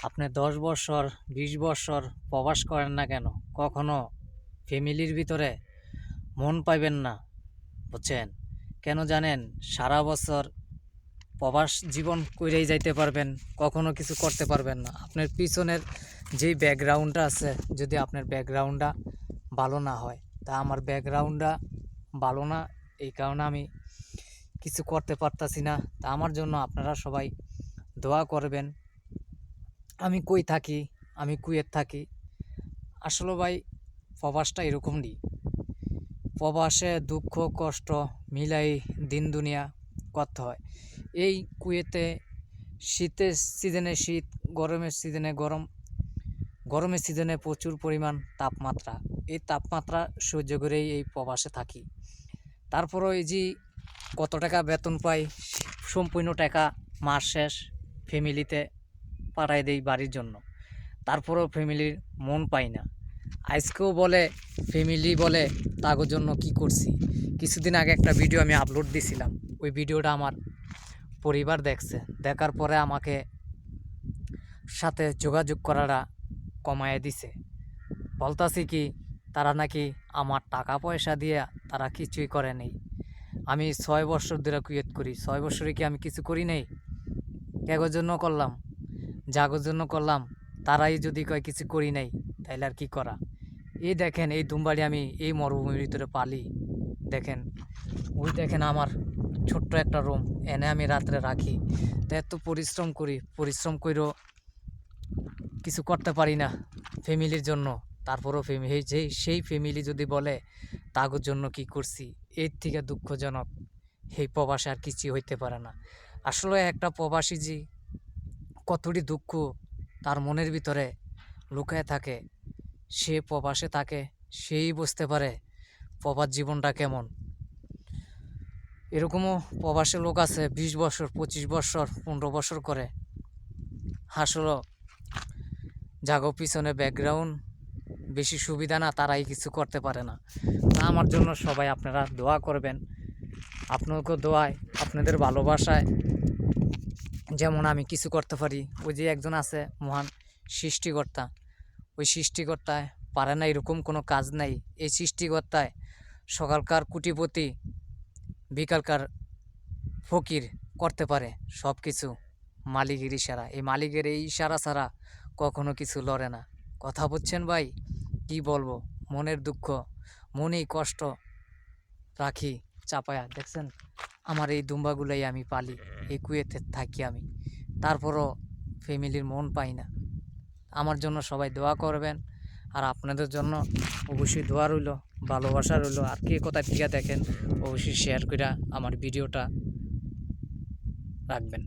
আপনি ১০ বৎসর ২০ বৎসর প্রবাস করেন না কেন, কখনো ফ্যামিলির ভিতরে মন পাইবেন না, বুঝছেন? কেন জানেন? সারা বছর প্রবাস জীবন কইরেই যাইতে পারবেন, কখনো কিছু করতে পারবেন না। আপনার পিছনের যেই ব্যাকগ্রাউন্ডটা আছে, যদি আপনার ব্যাকগ্রাউন্ডটা ভালো না হয়, তা আমার ব্যাকগ্রাউন্ডটা ভালো না, এই কারণে আমি কিছু করতে পারতাছি না। তা আমার জন্য আপনারা সবাই দোয়া করবেন। আমি কই থাকি, আমি কুয়েত থাকি। আসলে ভাই, প্রবাসটা এরকমই। প্রবাসে দুঃখ কষ্ট মিলাই দিন দুনিয়া করতে হয়। এই কুয়েতে শীতের সিজনে শীত, গরমের সিজনে গরম, গরমের সিজনে প্রচুর পরিমাণ তাপমাত্রা। এই তাপমাত্রা সহ্য করেই এই প্রবাসে থাকি। তারপরও এই যে কত টাকা বেতন পাই, সম্পূর্ণ টাকা মাস শেষ ফ্যামিলিতে পাঠাই দেই বাড়ির জন্য। তারপরেও ফ্যামিলির মন পাই না। আজকেও বলে ফ্যামিলি বলে তাগোর জন্য কি করছি। কিছুদিন আগে একটা ভিডিও আমি আপলোড দিছিলাম, ওই ভিডিওটা আমার পরিবার দেখছে। দেখার পরে আমাকে সাথে যোগাযোগ করাটা কমায় দিছে। বলতাছি কি, তারা নাকি আমার টাকা পয়সা দিয়ে তারা কিছুই করে নেই। আমি ৬ বছর ধরে কুয়েত করি, ৬ বছরে কি আমি কিছু করি নাই? কাগজের জন্য করলাম, জাগোর জন্য করলাম। তারাই যদি কয় কিছু করি নাই, তাইলে আর কি করা? এই দেখেন, এই দুমবাড়ি আমি এই মরুভূমির ভিতরে পালি। দেখেন, ওই দেখেন আমার ছোট্ট একটা রুম, এনে আমি রাত্রে রাখি। তো এত পরিশ্রম করি, পরিশ্রম করেও কিছু করতে পারি না ফ্যামিলির জন্য। তারপরও সেই ফ্যামিলি যদি বলে তাগোর জন্য কি করছি, এর থেকে দুঃখজনক এই প্রবাসে আর কিছু হইতে পারে না। আসলে একটা প্রবাসী যে কতটি দুঃখ তার মনের ভিতরে লুকায় থাকে, সে প্রবাসে থাকে, সেই বুঝতে পারে প্রবাস জীবনটা কেমন। এরকমও প্রবাসে লোক আছে ২০ বছর ২৫ বছর ১৫ বছর করে। আসলে জাগো পিছনে ব্যাকগ্রাউন্ড বেশি সুবিধা না, তারাই কিছু করতে পারে না। তা আমার জন্য সবাই আপনারা দোয়া করবেন। আপনাকে দোয়ায়, আপনাদের ভালোবাসায় যেমন আমি কিছু করতে পারি। ওই যে একজন আছে মহান সৃষ্টিকর্তা, ওই সৃষ্টিকর্তায় পারে না এরকম কোনো কাজ নাই। এই সৃষ্টিকর্তায় সকালকার কোটিপতি, বিকালকার ফকির করতে পারে সব কিছু মালিকের ইশারা। এই মালিকের এই ইশারা ছাড়া কখনো কিছু লড়ে না। কথা বুঝছেন ভাই? কি বলবো, মনের দুঃখ, মনেই কষ্ট রাখি চাপায়া। দেখছেন আমার এই দুম্বাগুলাই আমি পালি, এই কুয়েতে থাকি আমি, তারপরও ফ্যামিলির মন পাই না। আমার জন্য সবাই দোয়া করবেন, আর আপনাদের জন্য অবশ্যই দোয়া রইল, ভালোবাসা রইল। আর কে কোথায় থেকে দেখেন অবশ্যই শেয়ার করে আমার ভিডিওটা রাখবেন।